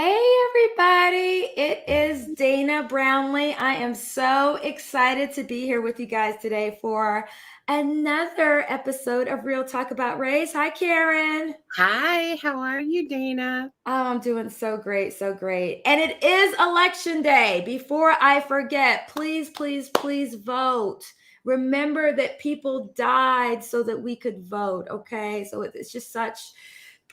Hey, everybody. It is Dana Brownlee. I am so excited to be here with you guys today for another episode of Real Talk About Race. Hi, Karen. Hi, how are you, Dana? Oh, I'm doing so great, so great. And it is election day. Before I forget, please, please, please vote. Remember that people died so that we could vote, okay? So it's just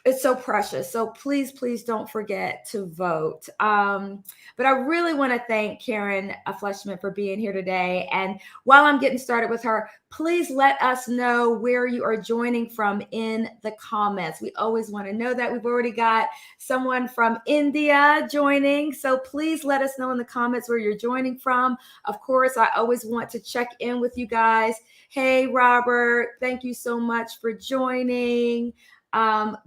it's so precious. So please, please don't forget to vote. But I really want to thank Karen Fleshman for being here today. And while I'm getting started with her, please let us know where you are joining from in the comments. We always want to know that. We've already got someone from India joining. So please let us know in the comments where you're joining from. Of course, I always want to check in with you guys. Hey, Robert, thank you so much for joining.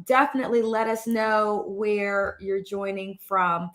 Definitely let us know where you're joining from.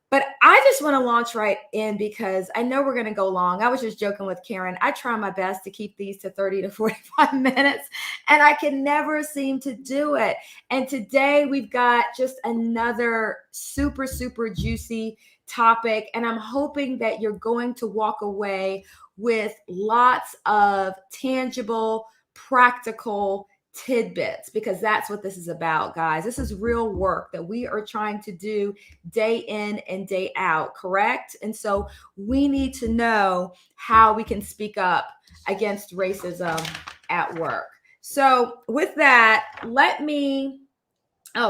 But I just want to launch right in because I know we're going to go long. I was just joking with Karen. I try my best to keep these to 30 to 45 minutes, and I can never seem to do it. And today we've got just another super, super juicy topic. And I'm hoping that you're going to walk away with lots of tangible, practical tidbits, because that's what this is about, guys. This is real work that we are trying to do day in and day out, correct? And so we need to know how we can speak up against racism at work. So with that,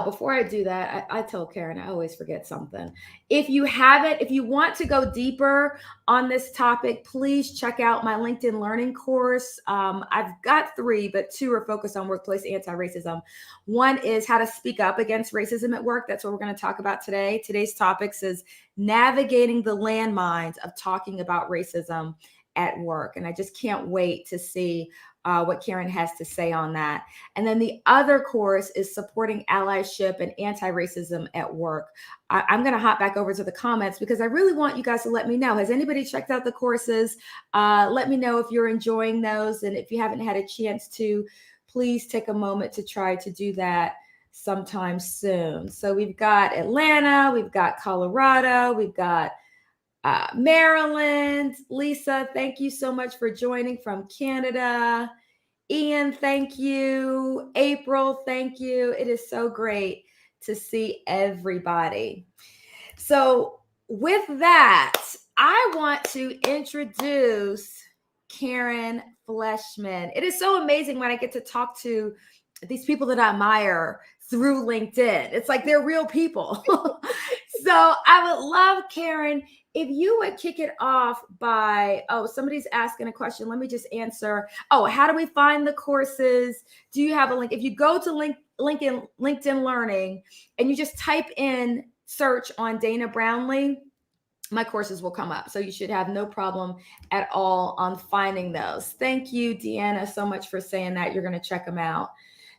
before I do that, I told Karen, I always forget something. If you want to go deeper on this topic, please check out my LinkedIn Learning course. I've got 3, but 2 are focused on workplace anti-racism. One is how to speak up against racism at work. That's what we're going to talk about today. Today's topics is navigating the landmines of talking about racism at work. And I just can't wait to see what Karen has to say on that. And then the other course is supporting allyship and anti-racism at work. I'm going to hop back over to the comments because I really want you guys to let me know. Has anybody checked out the courses? Let me know if you're enjoying those. And if you haven't had a chance to, please take a moment to try to do that sometime soon. So we've got Atlanta, we've got Colorado, we've got Maryland. Lisa, thank you so much for joining from Canada. Ian, thank you. April, thank you. It is so great to see everybody. So, with that, I want to introduce Karen Fleshman. It is so amazing when I get to talk to these people that I admire through LinkedIn. It's like they're real people. So I would love, Karen, if you would kick it off by, somebody's asking a question. Let me just answer. Oh, how do we find the courses? Do you have a link? If you go to LinkedIn Learning and you just type in search on Dana Brownlee, my courses will come up. So you should have no problem at all on finding those. Thank you, Deanna, so much for saying that. You're going to check them out.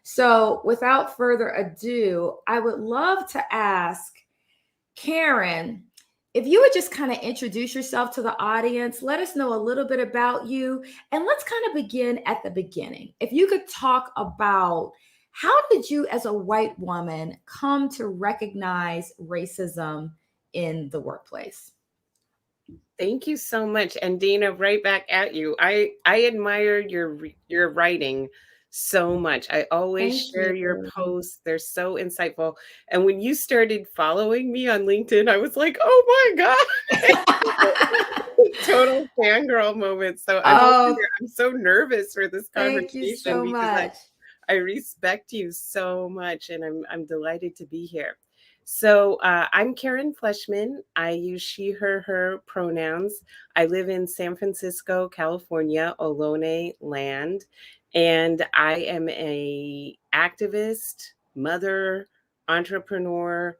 So without further ado, I would love to ask Karen, if you would just kind of introduce yourself to the audience, let us know a little bit about you, and let's kind of begin at the beginning. If you could talk about how did you as a white woman come to recognize racism in the workplace? Thank you so much, and Dana, right back at you. I admire your writing so much. I always Thank share your you. posts. They're so insightful. And when you started following me on LinkedIn, I was like, "Oh my God." Total fangirl moment. So Oh, I'm so nervous for this thank you conversation so because much. I respect you so much, and I'm delighted to be here. So I'm Karen Fleshman. I use she, her pronouns. I live in San Francisco, California, Ohlone land, and I am a activist, mother, entrepreneur,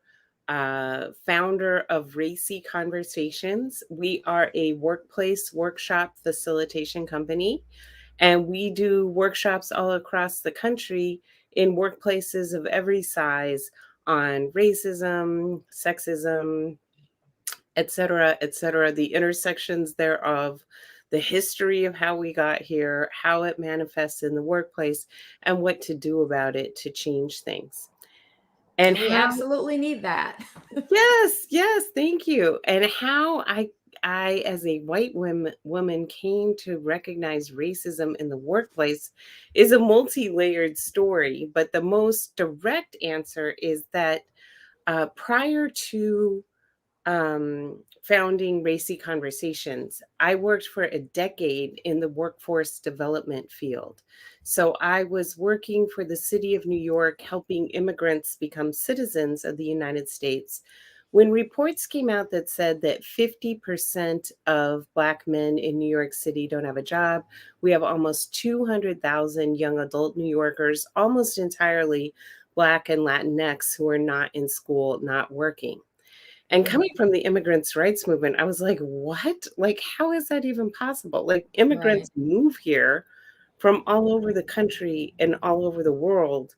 founder of Racy Conversations. We are a workplace workshop facilitation company, and we do workshops all across the country in workplaces of every size on racism, sexism, et cetera, the intersections thereof, the history of how we got here, how it manifests in the workplace, and what to do about it to change things. And We how, absolutely need that. yes, yes, thank you. And how I as a white woman came to recognize racism in the workplace is a multi-layered story, but the most direct answer is that prior to founding Racy Conversations, I worked for a decade in the workforce development field. So I was working for the city of New York, helping immigrants become citizens of the United States. When reports came out that said that 50% of Black men in New York City don't have a job, we have almost 200,000 young adult New Yorkers, almost entirely Black and Latinx, who are not in school, not working. And Mm, coming from the immigrants' rights movement, I was like, "What? Like, how is that even possible?" Like, right, immigrants move here from all over the country and all over the world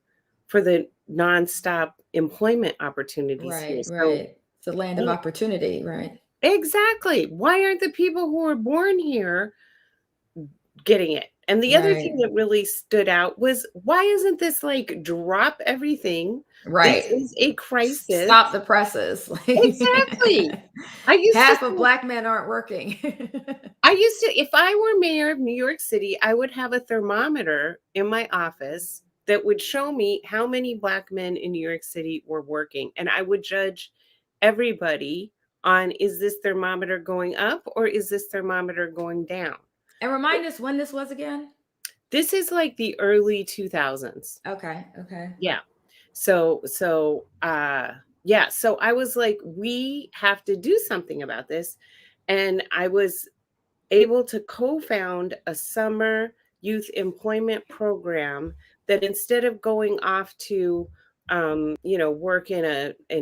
for the nonstop employment opportunities here. right, So, right. It's a land of why opportunity, right? exactly. Why aren't the people who were born here getting it? And the other thing Right, that really stood out was, why isn't this like drop everything? This right. is a crisis. Stop the presses. Exactly. I used to Half of say Black men aren't working. if I were mayor of New York City, I would have a thermometer in my office that would show me how many Black men in New York City were working. And I would judge everybody on, is this thermometer going up or is this thermometer going down? And remind us when this was again? This is like the early 2000s. Okay, okay. Yeah. Yeah, so I was like, we have to do something about this. And I was able to co-found a summer youth employment program that, instead of going off to work in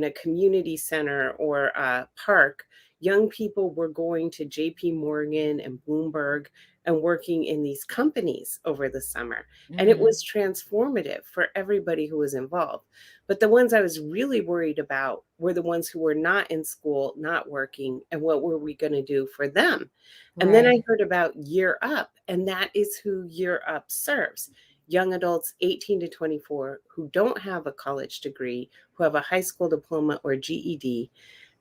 a community center or a park, young people were going to JP Morgan and Bloomberg and working in these companies over the summer. And it Mm, was transformative for everybody who was involved. But the ones I was really worried about were the ones who were not in school, not working, and what were we going to do for them? And then I right. heard about Year Up, and that is who Year Up serves: young adults 18 to 24 who don't have a college degree, who have a high school diploma or GED,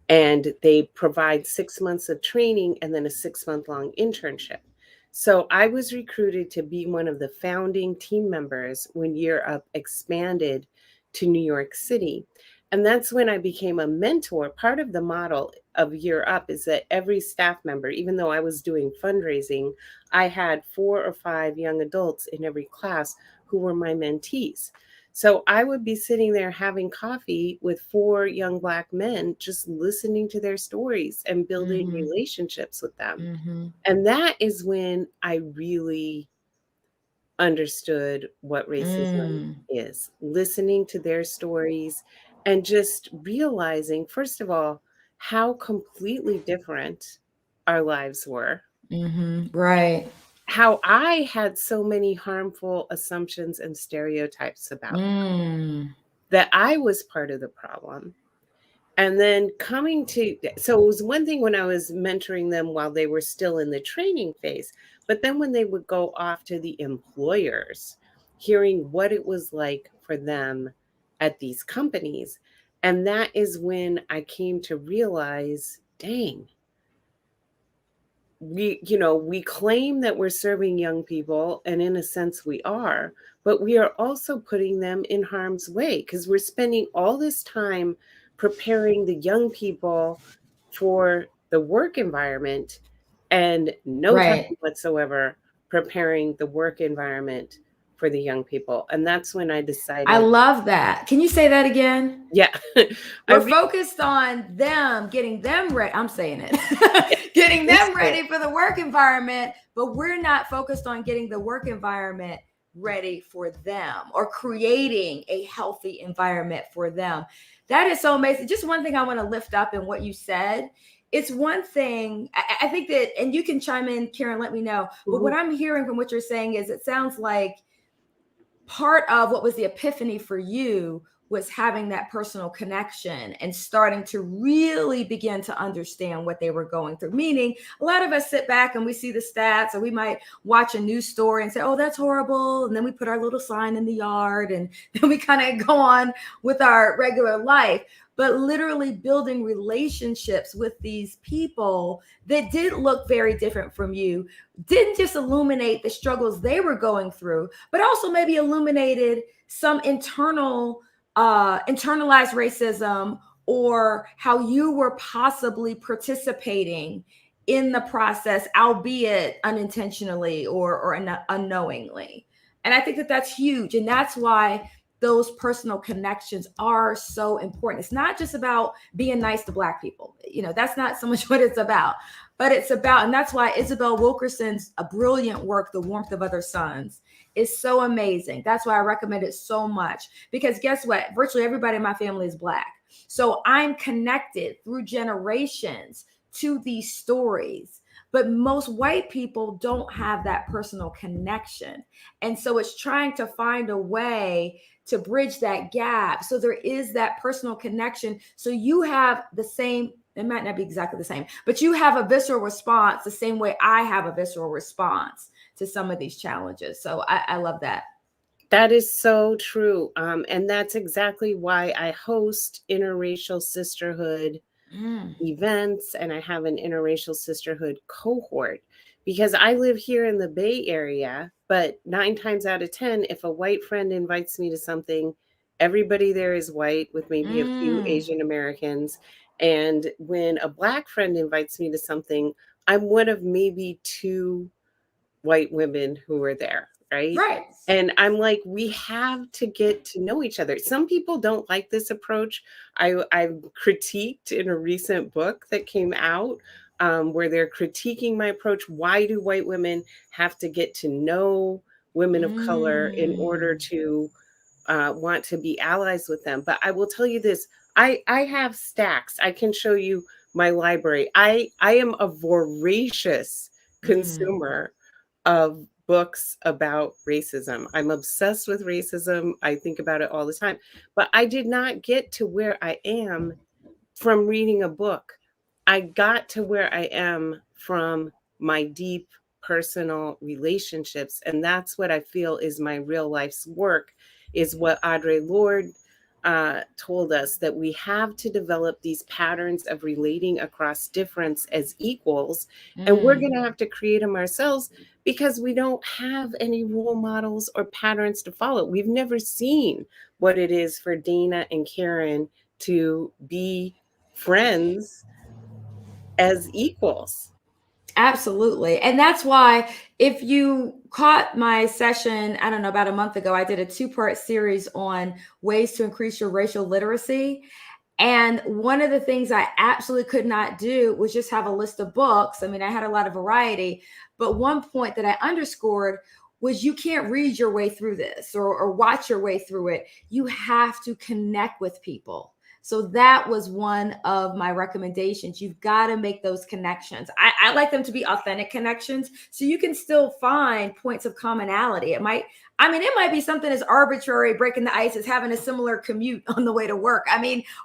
and they provide 6 months of training and then a 6-month long internship. So I was recruited to be one of the founding team members when Year Up expanded to New York City. And that's when I became a mentor. Part of the model of Year Up is that every staff member, even though I was doing fundraising, I had 4 or 5 young adults in every class who were my mentees. So I would be sitting there having coffee with 4 young Black men, just listening to their stories and building Mm-hmm. relationships with them. Mm-hmm. And that is when I really understood what racism Mm, is, listening to their stories and just realizing, first of all, how completely different our lives were, mm-hmm. Right. how I had so many harmful assumptions and stereotypes about them, Mm, that I was part of the problem. And then coming to, so it was one thing when I was mentoring them while they were still in the training phase, but then when they would go off to the employers, hearing what it was like for them at these companies. And that is when I came to realize, dang, we claim that we're serving young people, and in a sense we are, but we are also putting them in harm's way because we're spending all this time preparing the young people for the work environment and no time right. whatsoever preparing the work environment for the young people. And that's when I I decided, love that. Can you say that again? yeah, I We're really, focused on them, getting them ready. I'm saying yeah, it. Getting please them say it. ready for the work environment, but we're not focused on getting the work environment ready for them or creating a healthy environment for them. That is so amazing. Just one thing I want to lift up in what you said. It's one thing, I think that, and you can chime in, Karen, let me know. But what Mhm. I'm hearing from what you're saying is it sounds like part of what was the epiphany for you was having that personal connection and starting to really begin to understand what they were going through. Meaning, a lot of us sit back and we see the stats, or we might watch a news story and say, oh, that's horrible. And then we put our little sign in the yard, and then we kind of go on with our regular life. But literally building relationships with these people that did look very different from you didn't just illuminate the struggles they were going through, but also maybe illuminated some internalized racism, or how you were possibly participating in the process, albeit unintentionally or unknowingly. And I think that that's huge. And that's why those personal connections are so important. It's not just about being nice to Black people. That's not so much what it's about, but it's about, and that's why Isabel Wilkerson's a brilliant work, The Warmth of Other Suns, is so amazing. That's why I recommend it so much, because guess what? Virtually everybody in my family is Black. So I'm connected through generations to these stories. But most white people don't have that personal connection. And so it's trying to find a way to bridge that gap. So there is that personal connection. So you have the same, it might not be exactly the same, but you have a visceral response the same way I have a visceral response to some of these challenges. So I love that. That is so true. And that's exactly why I host Interracial Sisterhood events, and I have an Interracial Sisterhood cohort, because I live here in the Bay Area, but 9 times out of 10, if a white friend invites me to something, everybody there is white with maybe a few Asian Americans. And when a Black friend invites me to something, I'm one of maybe 2 white women who are there. Right. And I'm like, we have to get to know each other. Some people don't like this approach. I've critiqued in a recent book that came out where they're critiquing my approach. Why do white women have to get to know women of color in order to want to be allies with them? But I will tell you this, I have stacks. I can show you my library. I am a voracious consumer of books about racism. I'm obsessed with racism. I think about it all the time. But I did not get to where I am from reading a book. I got to where I am from my deep personal relationships. And that's what I feel is my real life's work, is what Audre Lorde told us, that we have to develop these patterns of relating across difference as equals. And we're going to have to create them ourselves, because we don't have any role models or patterns to follow. We've never seen what it is for Dana and Karen to be friends as equals. Absolutely. And that's why, if you caught my session, I don't know, about a month ago, I did a 2-part series on ways to increase your racial literacy. And one of the things I absolutely could not do was just have a list of books. I mean, I had a lot of variety, but one point that I underscored was, you can't read your way through this or watch your way through it. You have to connect with people. So that was one of my recommendations. You've got to make those connections. I like them to be authentic connections, so you can still find points of commonality. It might be something as arbitrary, breaking the ice, as having a similar commute on the way to work.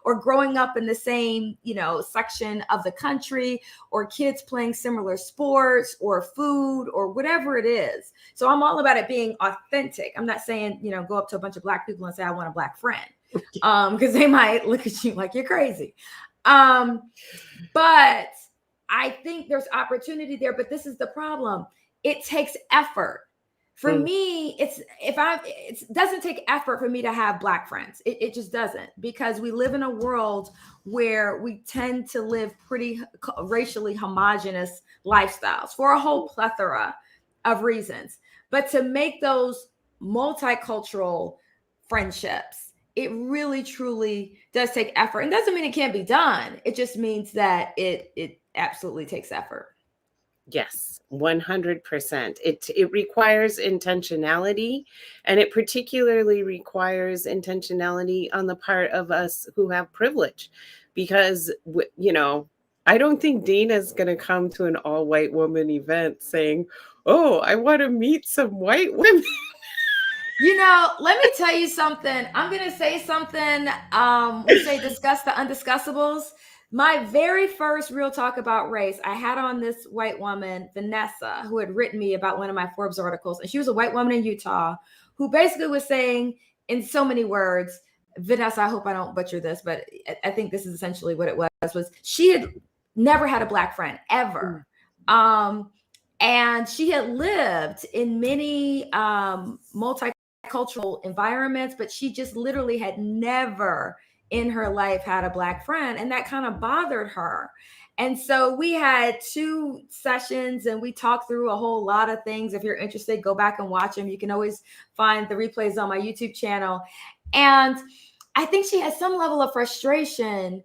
Or growing up in the same, section of the country, or kids playing similar sports, or food, or whatever it is. So I'm all about it being authentic. I'm not saying, go up to a bunch of Black people and say, I want a Black friend. Because they might look at you like you're crazy. But I think there's opportunity there. But this is the problem. It takes effort. For me, it doesn't take effort for me to have Black friends. It just doesn't, because we live in a world where we tend to live pretty racially homogenous lifestyles for a whole plethora of reasons. But to make those multicultural friendships, it really, truly does take effort. And doesn't mean it can't be done. It just means that it absolutely takes effort. Yes, 100%. It requires intentionality, and it particularly requires intentionality on the part of us who have privilege, because, I don't think Dana's going to come to an all-white woman event saying, oh, I want to meet some white women. Let me tell you something. I'm going to say something. We say discuss the undiscussables. My very first Real Talk About Race, I had on this white woman, Vanessa, who had written me about one of my Forbes articles. And she was a white woman in Utah who basically was saying, in so many words, Vanessa, I hope I don't butcher this, but I think this is essentially what it was she had never had a Black friend ever. And she had lived in many multicultural environments, but she just literally had never in her life had a Black friend. And that kind of bothered her. And so we had 2 sessions and we talked through a whole lot of things. If you're interested, go back and watch them. You can always find the replays on my YouTube channel. And I think she had some level of frustration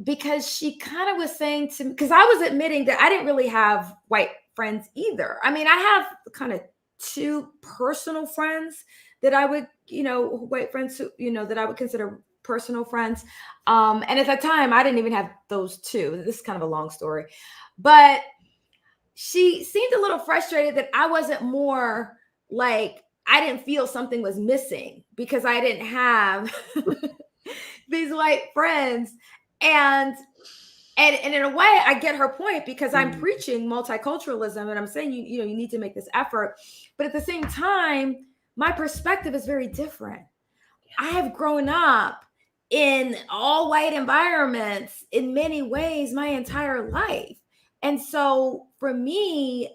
because she kind of was saying to me, because I was admitting that I didn't really have white friends either. I mean, I have kind of 2 personal friends that I would, white friends who, that I would consider personal friends. And at that time, I didn't even have those 2. This is kind of a long story. But she seemed a little frustrated that I wasn't more like, I didn't feel something was missing because I didn't have these white friends. And in a way, I get her point because I'm preaching multiculturalism and I'm saying, you need to make this effort. But at the same time, my perspective is very different. I have grown up in all white environments in many ways my entire life. And so for me,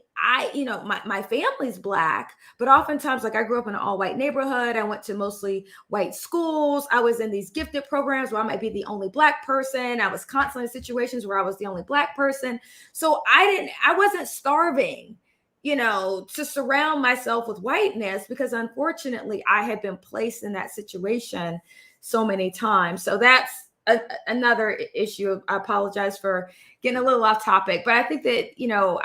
my family's Black, but oftentimes, like, I grew up in an all white neighborhood. I went to mostly white schools. I was in these gifted programs where I might be the only Black person. I was constantly in situations where I was the only Black person. So I wasn't starving, to surround myself with whiteness because unfortunately I had been placed in that situation so many times. So that's another issue. I apologize for getting a little off topic, but I think that,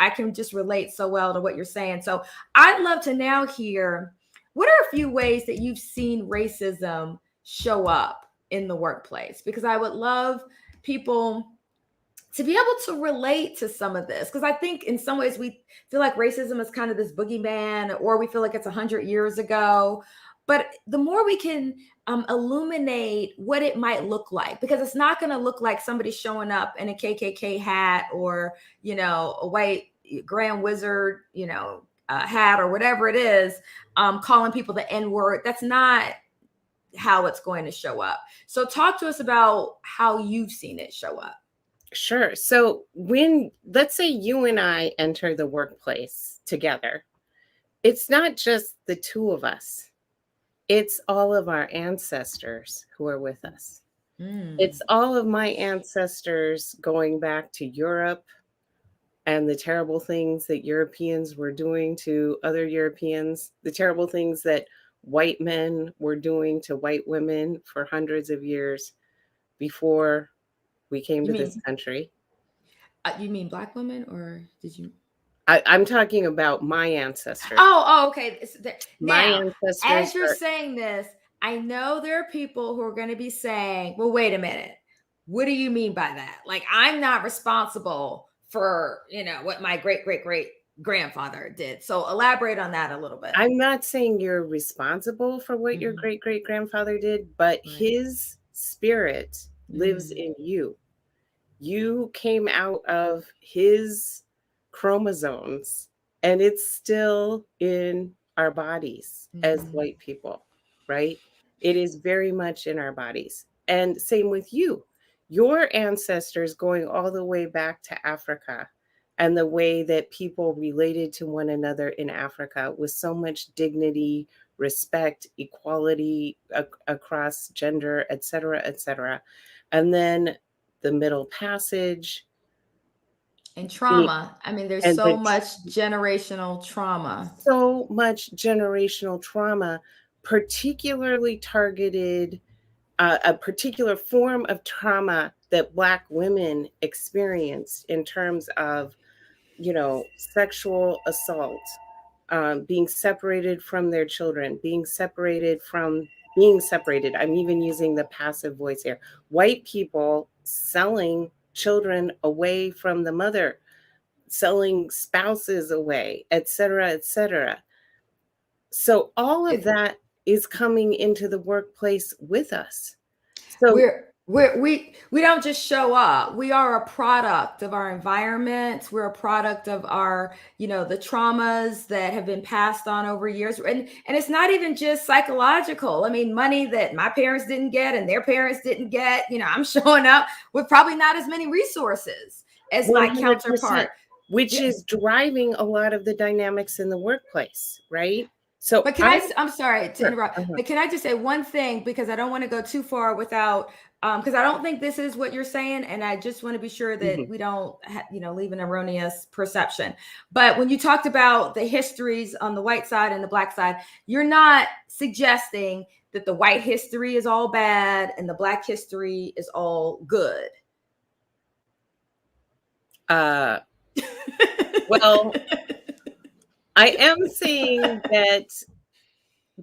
I can just relate so well to what you're saying. So I'd love to now hear, what are a few ways that you've seen racism show up in the workplace? Because I would love people to be able to relate to some of this. Because I think in some ways we feel like racism is kind of this boogeyman, or we feel like it's 100 years ago. But the more we can illuminate what it might look like, because it's not going to look like somebody showing up in a KKK hat or, a white Grand Wizard, hat or whatever it is, calling people the N-word. That's not how it's going to show up. So talk to us about how you've seen it show up. Sure. So let's say you and I enter the workplace together, it's not just the 2 of us. It's all of our ancestors who are with us. It's all of my ancestors going back to Europe and the terrible things that Europeans were doing to other Europeans, the terrible things that white men were doing to white women for hundreds of years before we came to this country. You mean Black women, or did you? I'm talking about my ancestors. Oh, okay. My Now, ancestors. as you're saying this, I know there are people who are going to be saying, well, wait a minute. What do you mean by that? Like, I'm not responsible for, what my great, great, great grandfather did. So elaborate on that a little bit. I'm not saying you're responsible for what your great, great grandfather did, but his spirit lives in you. You came out of his chromosomes, and it's still in our bodies as white people, right? It is very much in our bodies. And same with you. Your ancestors going all the way back to Africa, and the way that people related to one another in Africa with so much dignity, respect, equality across gender, et cetera, et cetera. And then the Middle Passage. And trauma. I mean, there's so much generational trauma. So much generational trauma, particularly targeted, a particular form of trauma that Black women experienced in terms of, sexual assault, being separated from their children, being separated. I'm even using the passive voice here. White people selling children away from the mother, selling spouses away, et cetera, et cetera. So all of that is coming into the workplace with us. So We don't just show up. We are a product of our environment. We're a product of our, the traumas that have been passed on over years. And it's not even just psychological. I mean, money that my parents didn't get and their parents didn't get. I'm showing up with probably not as many resources as my 100%, counterpart. which is driving a lot of the dynamics in the workplace, right? So But I'm sorry to interrupt, but can I just say one thing, because I don't want to go too far without, because I don't think this is what you're saying. And I just want to be sure that we don't, leave an erroneous perception. But when you talked about the histories on the white side and the black side, you're not suggesting that the white history is all bad and the black history is all good. Well, I am saying that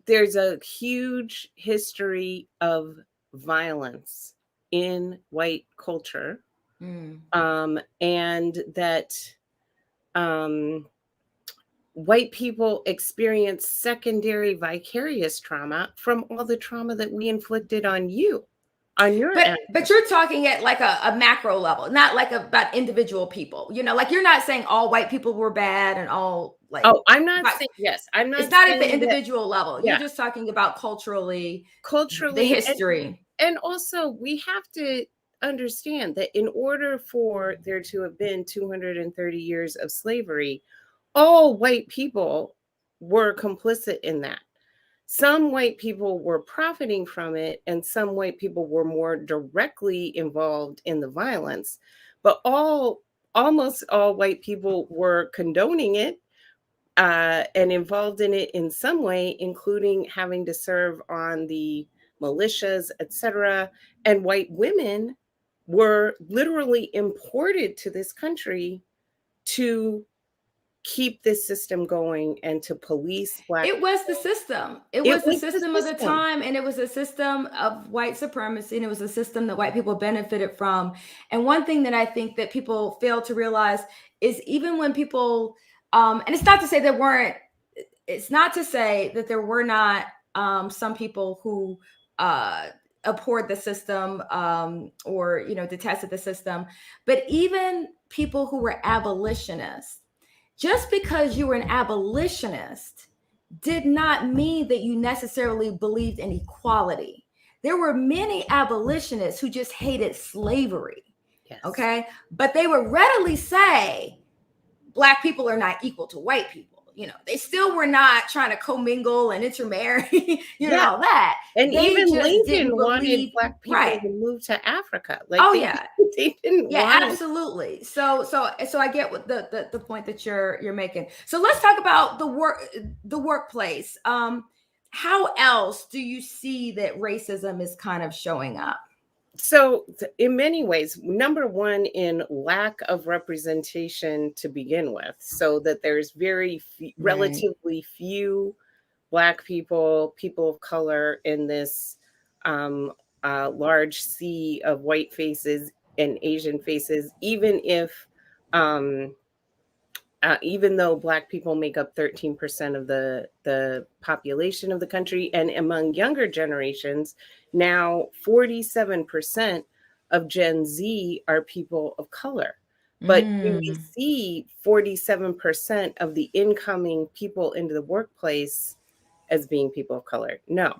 there's a huge history of violence in white culture, and that white people experience secondary vicarious trauma from all the trauma that we inflicted on you. On your end. But you're talking at like a macro level, not like about individual people. Like you're not saying all white people were bad and all like. Oh, I'm not saying yes. I'm not. It's not at the individual level. Yeah. You're just talking about culturally, the history, and also we have to understand that in order for there to have been 230 years of slavery, all white people were complicit in that. Some white people were profiting from it, and some white people were more directly involved in the violence. But almost all white people were condoning it and involved in it in some way, including having to serve on the militias, etc. And white women were literally imported to this country to keep this system going and to police black people. It was the system. It was the system of the time, and it was a system of white supremacy, and it was a system that white people benefited from. And one thing that I think that people fail to realize is even when people, and it's not to say there were not some people who abhorred the system or detested the system, but even people who were abolitionists. Just because you were an abolitionist did not mean that you necessarily believed in equality. There were many abolitionists who just hated slavery. Yes. Okay. But they would readily say Black people are not equal to white people. They still were not trying to commingle and intermarry, all that. And they even Lincoln wanted Black people to move to Africa. They didn't want absolutely. So I get what the point that you're making. So let's talk about the workplace. How else do you see that racism is kind of showing up? So in many ways, number one, in lack of representation to begin with, so that there's relatively few Black people of color in this large sea of white faces and Asian faces, even though Black people make up 13% of the population of the country, and among younger generations, now 47% of Gen Z are people of color. But do we see 47% of the incoming people into the workplace as being people of color? No.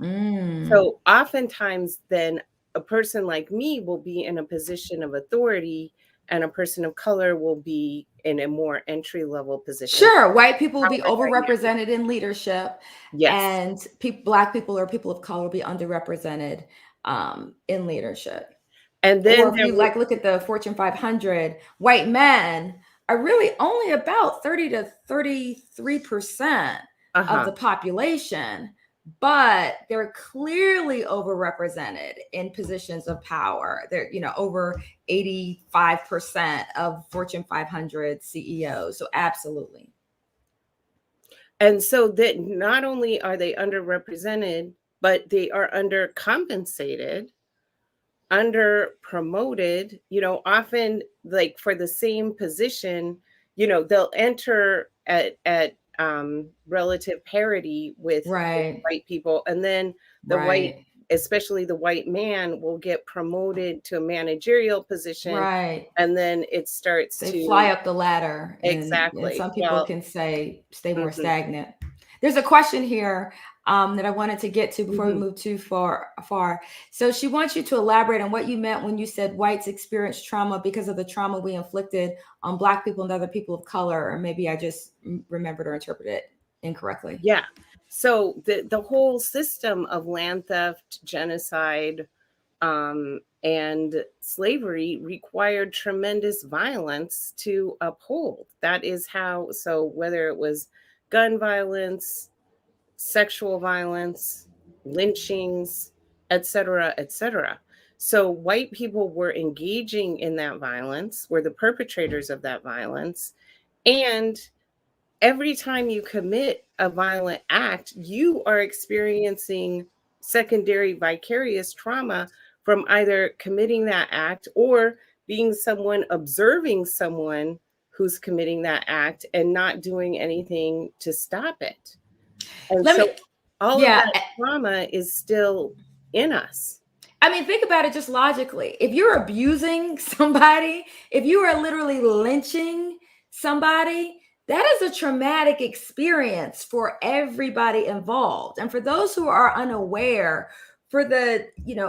So oftentimes then a person like me will be in a position of authority, and a person of color will be in a more entry-level position. Sure, white people will be overrepresented in leadership. Yes. And Black people or people of color will be underrepresented in leadership. And then, or if you look at the Fortune 500, white men are really only about 30 to 33% of the population. But they're clearly overrepresented in positions of power. They're, over 85% of Fortune 500 CEOs. So absolutely. And so that not only are they underrepresented, but they are undercompensated, underpromoted, often like for the same position, they'll enter at relative parity with Right. white people. And then the white, Right. especially the white man, will get promoted to a managerial position. Right. And then it starts They fly to, up the ladder, and exactly. some people Well, can say stay more mhm, stagnant. There's a question here that I wanted to get to before we mhm. move too far. So she wants you to elaborate on what you meant when you said whites experience trauma because of the trauma we inflicted on Black people and other people of color, or maybe I just remembered or interpreted it incorrectly. Yeah. So the whole system of land theft, genocide, and slavery required tremendous violence to uphold. That is how, so whether it was gun violence, sexual violence, lynchings, etc., etc. So white people were engaging in that violence, were the perpetrators of that violence. And every time you commit a violent act, you are experiencing secondary vicarious trauma from either committing that act or being someone observing someone who's committing that act and not doing anything to stop it. And Let so me, all of yeah. that trauma is still in us. I mean, think about it just logically. If you're abusing somebody, if you are literally lynching somebody, that is a traumatic experience for everybody involved. And for those who are unaware, for the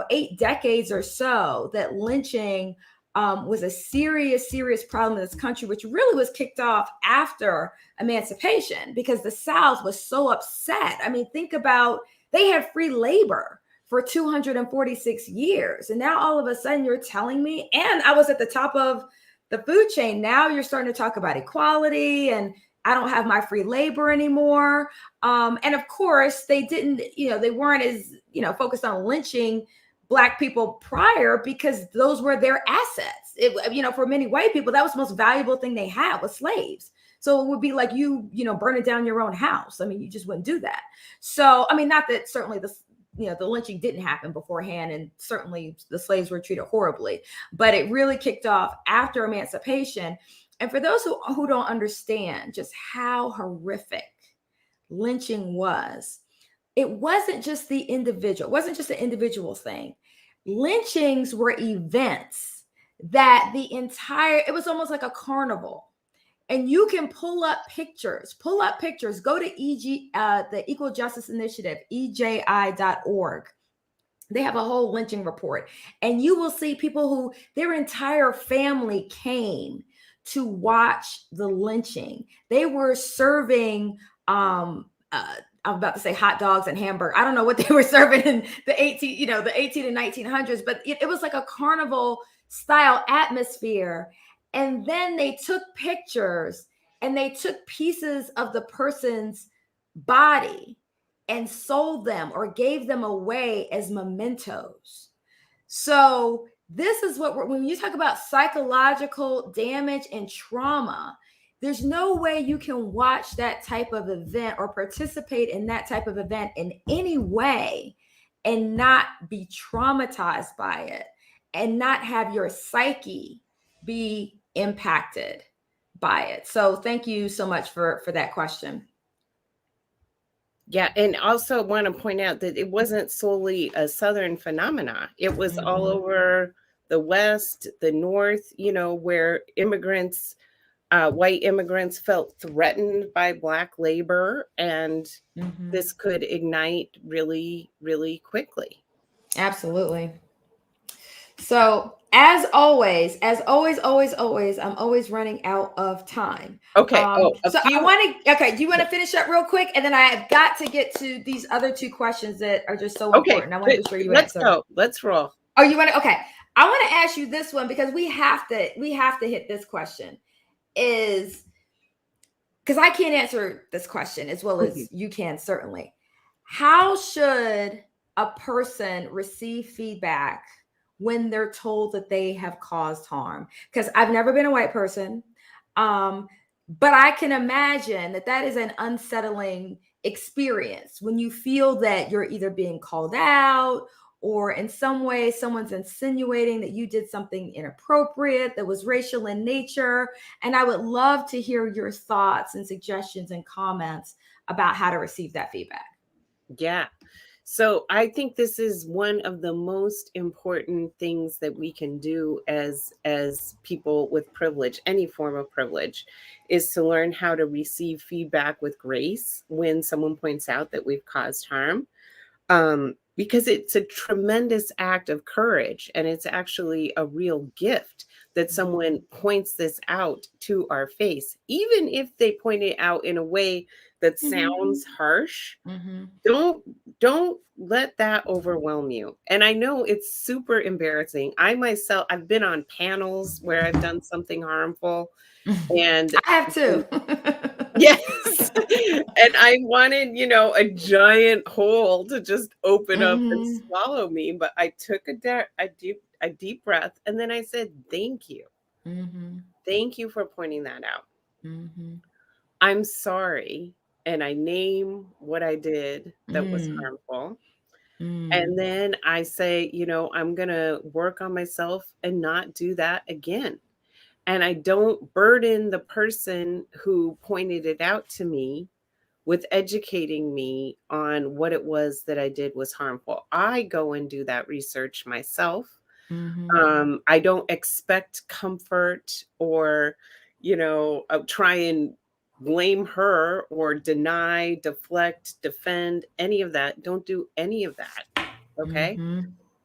8 decades or so that lynching was a serious problem in this country, which really was kicked off after emancipation because the South was so upset. I mean, think about, they had free labor for 246 years. And now all of a sudden you're telling me, and I was at the top of the food chain. Now you're starting to talk about equality and I don't have my free labor anymore. And of course they didn't, they weren't as, focused on lynching Black people prior because those were their assets. For many white people, that was the most valuable thing they had was slaves. So it would be like burning down your own house. I mean, you just wouldn't do that. So, I mean, not that certainly the lynching didn't happen beforehand, and certainly the slaves were treated horribly, but it really kicked off after emancipation. And for those who don't understand just how horrific lynching was, it wasn't just the individual, it wasn't just an individual thing. Lynchings were events that it was almost like a carnival. And you can pull up pictures, go to the Equal Justice Initiative, EJI.org. They have a whole lynching report, and you will see people who their entire family came to watch the lynching. They were serving, I'm about to say hot dogs and hamburger. I don't know what they were serving in the 18 and 1900s, but it was like a carnival style atmosphere. And then they took pictures and they took pieces of the person's body and sold them or gave them away as mementos. So this is when you talk about psychological damage and trauma, there's no way you can watch that type of event or participate in that type of event in any way and not be traumatized by it and not have your psyche be impacted by it. So thank you so much for that question. Yeah, and also want to point out that it wasn't solely a Southern phenomena. It was all over the West, the North, where immigrants, white immigrants felt threatened by Black labor, and this could ignite really, really quickly. Absolutely. So as always, I'm always running out of time. Okay. So I want to, okay, do you want to finish up real quick? And then I have got to get to these other two questions that are just so important. I want to be sure you answer. Let's go. Let's roll. Oh, you want to, okay. I want to ask you this one because we have to hit this question is because I can't answer this question as well as you can, certainly. How should a person receive feedback when they're told that they have caused harm? Because I've never been a white person, but I can imagine that is an unsettling experience when you feel that you're either being called out or in some way someone's insinuating that you did something inappropriate that was racial in nature. And I would love to hear your thoughts and suggestions and comments about how to receive that feedback. Yeah. So I think this is one of the most important things that we can do as people with privilege, any form of privilege, is to learn how to receive feedback with grace when someone points out that we've caused harm. Because it's a tremendous act of courage, and it's actually a real gift that someone points this out to our face, even if they point it out in a way that sounds harsh. Mm-hmm. Don't let that overwhelm you. And I know it's super embarrassing. I've been on panels where I've done something harmful, and I have too. yes. And I wanted, a giant hole to just open up and swallow me. But I took a deep breath, and then I said, thank you. Thank you for pointing that out. I'm sorry. And I name what I did that was harmful. And then I say, I'm going to work on myself and not do that again. And I don't burden the person who pointed it out to me with educating me on what it was that I did was harmful. I go and do that research myself. I don't expect comfort or, try and blame her or deny, deflect, defend, any of that. Don't do any of that. Okay.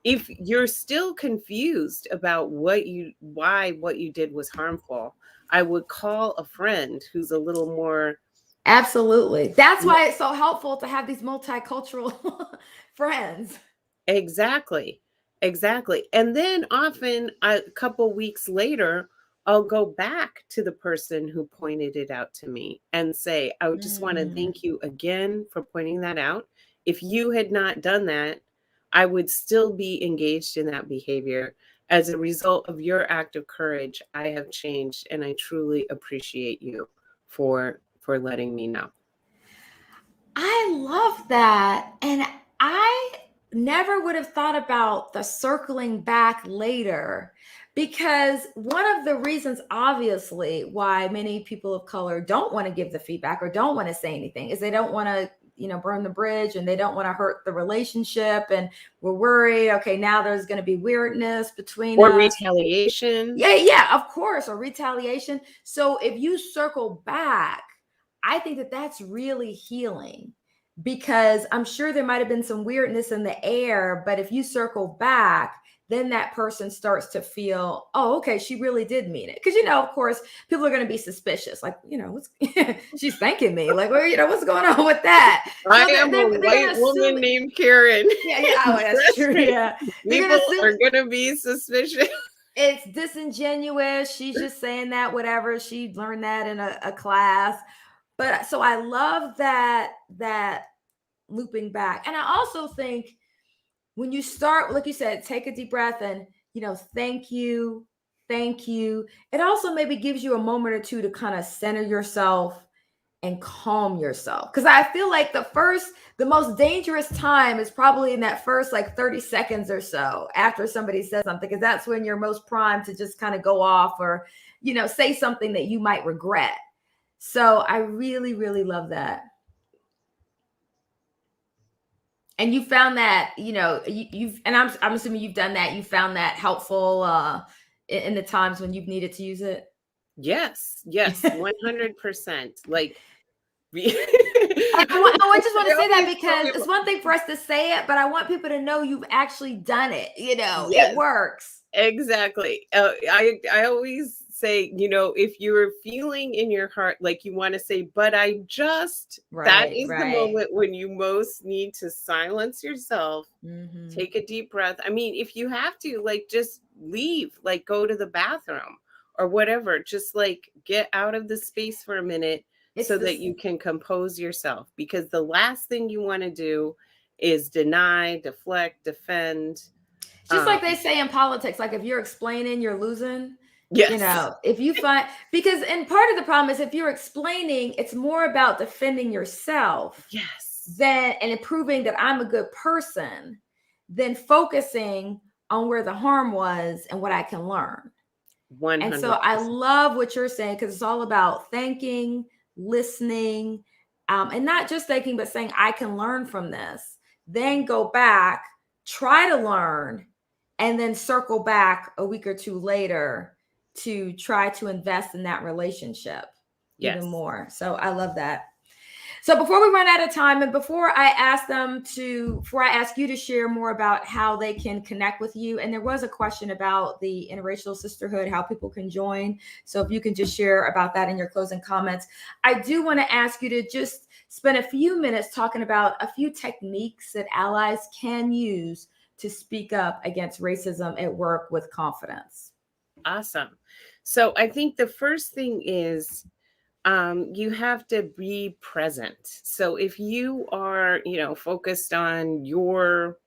If you're still confused about why what you did was harmful, I would call a friend who's a little more. Absolutely. That's why it's so helpful to have these multicultural friends. Exactly. And then often a couple weeks later, I'll go back to the person who pointed it out to me and say, I would just want to thank you again for pointing that out. If you had not done that, I would still be engaged in that behavior. As a result of your act of courage, I have changed, and I truly appreciate you for letting me know. I love that. And I never would have thought about the circling back later, because one of the reasons, obviously, why many people of color don't want to give the feedback or don't want to say anything is they don't want to, burn the bridge, and they don't want to hurt the relationship. And we're worried, okay, now there's going to be weirdness between Or us. retaliation. Yeah, of course, or retaliation. So if you circle back, I think that that's really healing, because I'm sure there might have been some weirdness in the air, but if you circle back, then that person starts to feel, oh, okay, she really did mean it. Because, of course, people are going to be suspicious. Like, what's she's thanking me. Like, well, what's going on with that? I am a white woman named Karen. Yeah, oh, that's true. Yeah. People are going to be suspicious. It's disingenuous. She's just saying that, whatever. She learned that in a class. But so I love that looping back. And I also think when you start, like you said, take a deep breath and, thank you. It also maybe gives you a moment or two to kind of center yourself and calm yourself. Because I feel like the most dangerous time is probably in that first like 30 seconds or so after somebody says something, because that's when you're most primed to just kind of go off or, say something that you might regret. So I really, really love that. And you found that, you've, and I'm assuming you've done that. You found that helpful in the times when you've needed to use it. Yes, 100%. Like, I just want to say that because it's one thing for us to say it, but I want people to know you've actually done it. It works. Exactly. I always say, if you're feeling in your heart like you want to say, but that is the moment when you most need to silence yourself. Take a deep breath. I mean, if you have to, like, just leave, like go to the bathroom or whatever, just like get out of the space for a minute so that you can compose yourself, because the last thing you want to do is deny, deflect, defend. Just like they say in politics, like if you're explaining, you're losing. Yes. If you find, and part of the problem is if you're explaining, it's more about defending yourself. Yes. And proving that I'm a good person than focusing on where the harm was and what I can learn. 100%. And so I love what you're saying, because it's all about thanking, listening, and not just thinking, but saying, I can learn from this. Then go back, try to learn, and then circle back a week or two later to try to invest in that relationship even more. So I love that. So before we run out of time, and before I ask you to share more about how they can connect with you, and there was a question about the Interracial Sisterhood, how people can join. So if you can just share about that in your closing comments. I do want to ask you to just spend a few minutes talking about a few techniques that allies can use to speak up against racism at work with confidence. Awesome. So I think the first thing is, you have to be present. So if you are, focused on your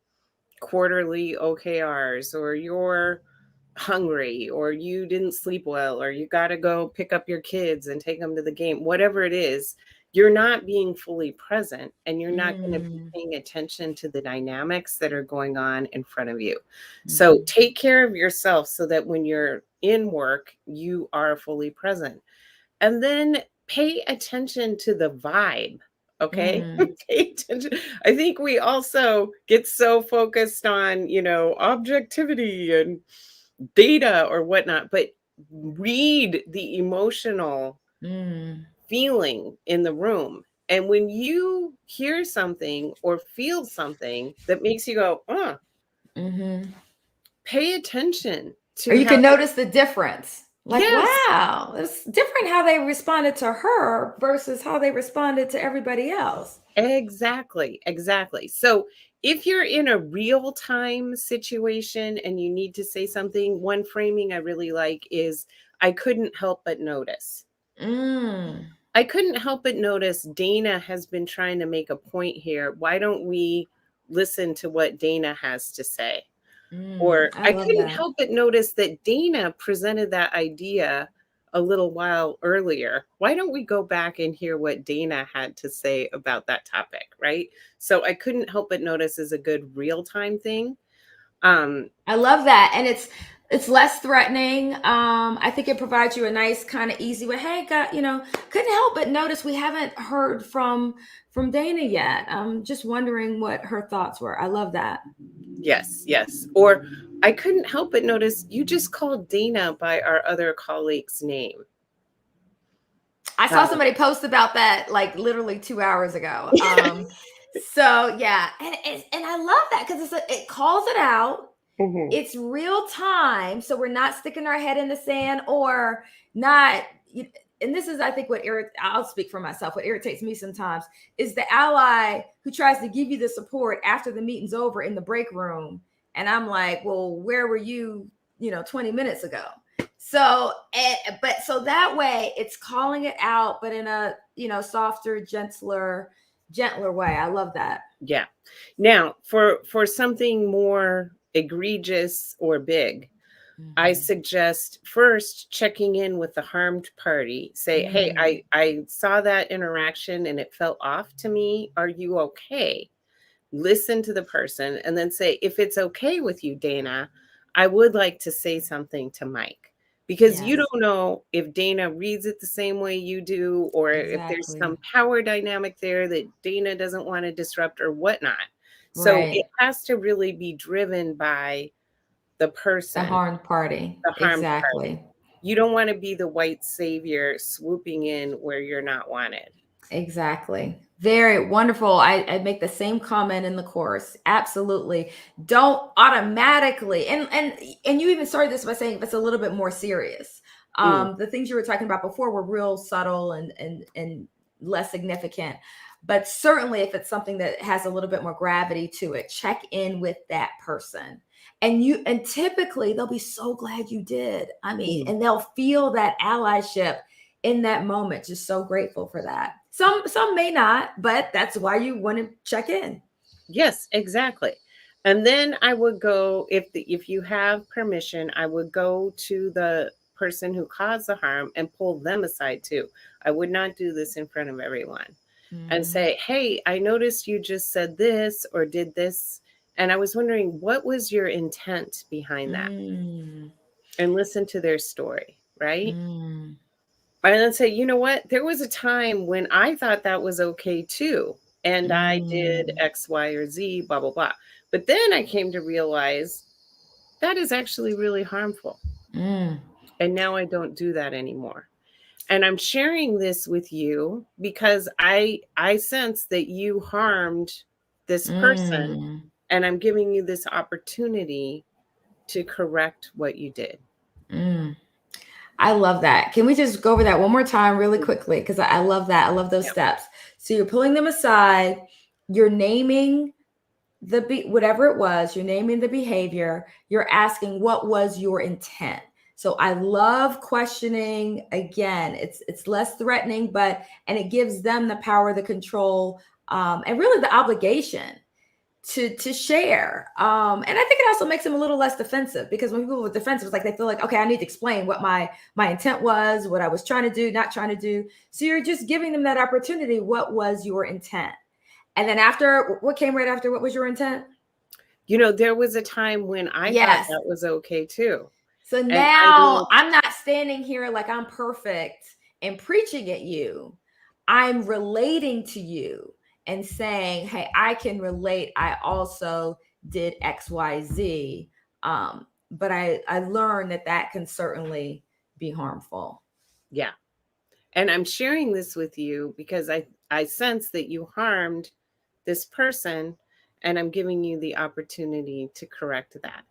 quarterly OKRs, or you're hungry, or you didn't sleep well, or you got to go pick up your kids and take them to the game, whatever it is, you're not being fully present, and you're not going to be paying attention to the dynamics that are going on in front of you. So take care of yourself so that when you're in work, you are fully present. And then pay attention to the vibe. Okay. Pay attention. I think we also get so focused on, objectivity and data or whatnot, but read the emotional feeling in the room. And when you hear something or feel something that makes you go, pay attention to Or you how can notice the difference. Like, yes, wow, it's different how they responded to her versus how they responded to everybody else. exactly. So if you're in a real time situation and you need to say something, one framing I really like is, I couldn't help but notice. I couldn't help but notice Dana has been trying to make a point here. Why don't we listen to what Dana has to say? Or I couldn't help but notice that Dana presented that idea a little while earlier. Why don't we go back and hear what Dana had to say about that topic, right? So I couldn't help but notice is a good real-time thing. I love that. And it's less threatening. I think it provides you a nice kind of easy way. Hey, God, couldn't help but notice we haven't heard from Dana yet. I'm just wondering what her thoughts were. I love that. Yes. Or I couldn't help but notice you just called Dana by our other colleague's name. I saw somebody post about that like literally 2 hours ago. So yeah, and I love that because it calls it out. It's real time, so we're not sticking our head in the sand or not. And this is, I think, I'll speak for myself. What irritates me sometimes is the ally who tries to give you the support after the meeting's over in the break room, and I'm like, well, where were you, 20 minutes ago? So, so that way it's calling it out, but in a, softer, gentler way. I love that. Yeah. Now, for something more egregious or big, I suggest first checking in with the harmed party. Say, hey, I saw that interaction and it felt off to me. Are you okay? Listen to the person and then say, if it's okay with you, Dana, I would like to say something to Mike. Because you don't know if Dana reads it the same way you do, or if there's some power dynamic there that Dana doesn't want to disrupt or whatnot. So it has to really be driven by the person. The harmed party. The harmed party. You don't want to be the white savior swooping in where you're not wanted. Exactly. Very wonderful. I make the same comment in the course. Absolutely. Don't automatically, and you even started this by saying it's a little bit more serious. The things you were talking about before were real subtle and less significant. But certainly if it's something that has a little bit more gravity to it, check in with that person. And typically they'll be so glad you did. I mean, and they'll feel that allyship in that moment. Just so grateful for that. Some may not, but that's why you want to check in. Yes, exactly. And then I would go, if you have permission, I would go to the person who caused the harm and pull them aside too. I would not do this in front of everyone and say, hey, I noticed you just said this or did this, And I was wondering, what was your intent behind that? Mm, And listen to their story, right? mm, And then say, you know what? There was a time when I thought that was okay too. And I did mm, X, Y, or Z, blah, blah, blah. But then I came to realize that is actually really harmful. mm, And now I don't do that anymore. And I'm sharing this with you because I sense that you harmed this person, mm, and I'm giving you this opportunity to correct what you did. mm. I love that. Can we just go over that one more time really quickly? Because I love that. I love those Yeah. steps. So you're pulling them aside, you're naming whatever it was, you're naming the behavior, you're asking what was your intent. So I love questioning. Again, it's less threatening, and it gives them the power, the control, and really the obligation to share. And I think it also makes them a little less defensive, because when people are defensive, it's like they feel like, okay, I need to explain what my intent was, what I was trying to do, not trying to do. So you're just giving them that opportunity. What was your intent? And then after, what came right after? What was your intent? You know, there was a time when I thought Yes. that was okay too. So And I now will, I'm not standing here like I'm perfect and preaching at you. I'm relating to you and saying, hey, I can relate. I also did XYZ. But I learned that can certainly be harmful. yeah. And I'm sharing this with you because I sense that you harmed this person, and I'm giving you the opportunity to correct that.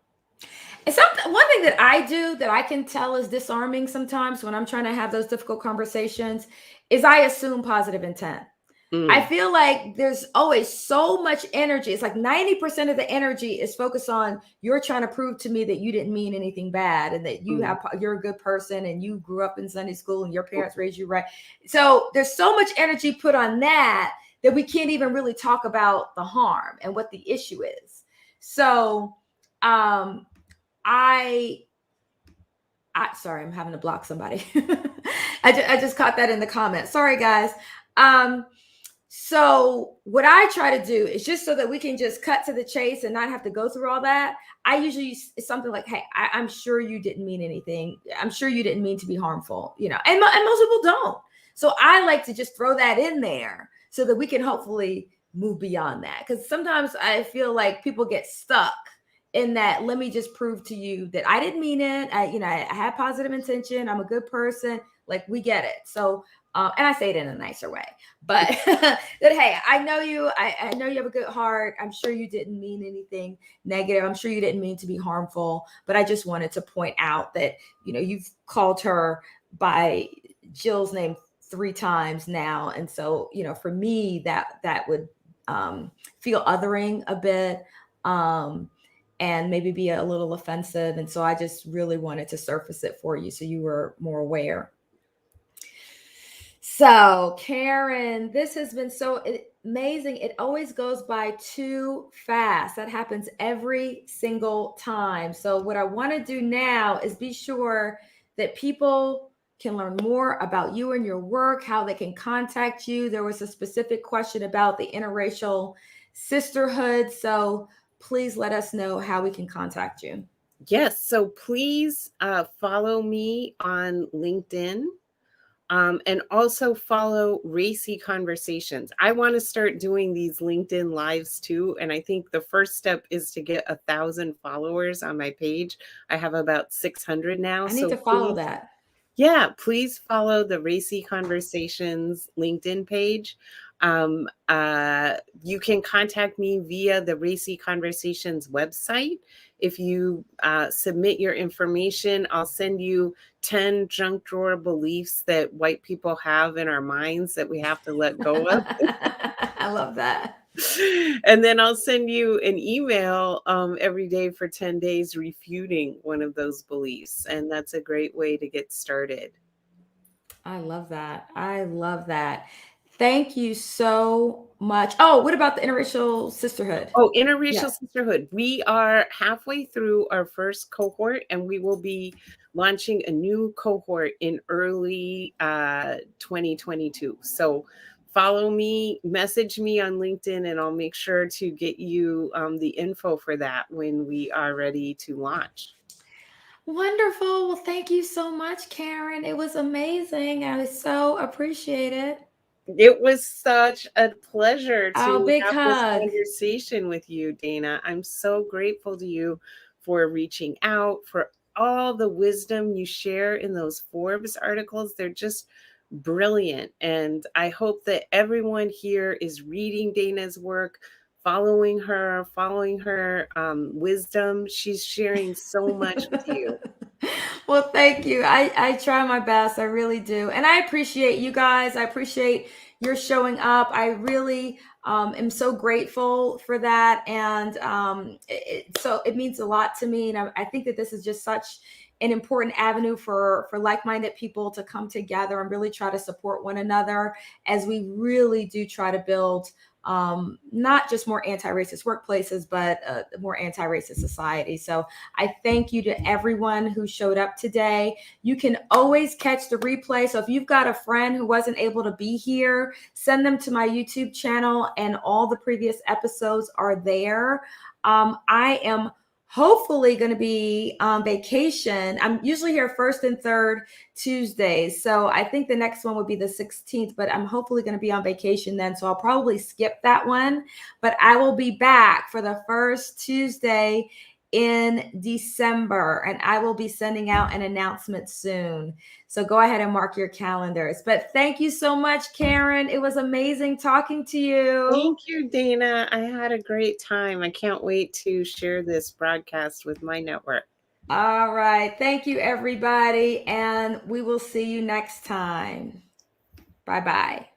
And something, one thing that I do that I can tell is disarming sometimes when I'm trying to have those difficult conversations is I assume positive intent. I Mm, feel like there's always so much energy. It's like 90% of the energy is focused on you're trying to prove to me that you didn't mean anything bad, and that mm, you're a good person and you grew up in Sunday school and your parents raised you right. So there's so much energy put on that we can't even really talk about the harm and what the issue is. So um I sorry, I'm having to block somebody. I just caught that in the comments. Sorry, guys. Um, so what I try to do is, just so that we can just cut to the chase and not have to go through all that, I usually use something like, hey, I'm sure you didn't mean anything. I'm sure you didn't mean to be harmful, and most people don't. So I like to just throw that in there so that we can hopefully move beyond that. Because sometimes I feel like people get stuck in that, let me just prove to you that I didn't mean it. I had positive intention. I'm a good person. Like, we get it. So, and I say it in a nicer way, but that, hey, I know you. I know you have a good heart. I'm sure you didn't mean anything negative. I'm sure you didn't mean to be harmful. But I just wanted to point out that you've called her by Jill's name 3 times now, and so for me that would feel othering a bit. And maybe be a little offensive. And so I just really wanted to surface it for you so you were more aware. So, Karen, this has been so amazing. It always goes by too fast. That happens every single time. So, what I want to do now is be sure that people can learn more about you and your work, how they can contact you. There was a specific question about the Interracial Sisterhood. So, please let us know how we can contact you. yes. So please follow me on LinkedIn. And also follow Racy Conversations. I want to start doing these LinkedIn lives too. And I think the first step is to get 1,000 followers on my page. I have about 600 now. I need So to follow please, that. yeah, please follow the Racy Conversations LinkedIn page. You can contact me via the Racy Conversations website. If you submit your information, I'll send you 10 junk drawer beliefs that white people have in our minds that we have to let go of. I love that. And then I'll send you an email every day for 10 days refuting one of those beliefs. And that's a great way to get started. I love that. I love that. Thank you so much. Oh, what about the Interracial Sisterhood? Oh, Yeah. Interracial Sisterhood. We are halfway through our first cohort, and we will be launching a new cohort in early 2022. So follow me, message me on LinkedIn, and I'll make sure to get you the info for that when we are ready to launch. Wonderful. Well, thank you so much, Karen. It was amazing. I so appreciate it. It was such a pleasure Oh, to big have this hug. conversation with you, Dana. I'm so grateful to you for reaching out, for all the wisdom you share in those Forbes articles. They're just brilliant. And I hope that everyone here is reading Dana's work, following her wisdom. She's sharing so much with you. Well, thank you. I try my best. I really do. And I appreciate you guys. I appreciate your showing up. I really am so grateful for that. And so it means a lot to me. And I think that this is just such an important avenue for like-minded people to come together and really try to support one another as we really do try to build not just more anti-racist workplaces, but a more anti-racist society. So I thank you to everyone who showed up today. You can always catch the replay. So if you've got a friend who wasn't able to be here, send them to my YouTube channel, and all the previous episodes are there. I am hopefully going to be on vacation. I'm usually here first and third Tuesdays. So I think the next one would be the 16th, but I'm hopefully going to be on vacation then. So I'll probably skip that one, but I will be back for the first Tuesday in December, and I will be sending out an announcement soon. So go ahead and mark your calendars. But thank you so much, Karen. It was amazing talking to you. Thank you, Dana. I had a great time. I can't wait to share this broadcast with my network. All right. Thank you, everybody. And we will see you next time. Bye-bye.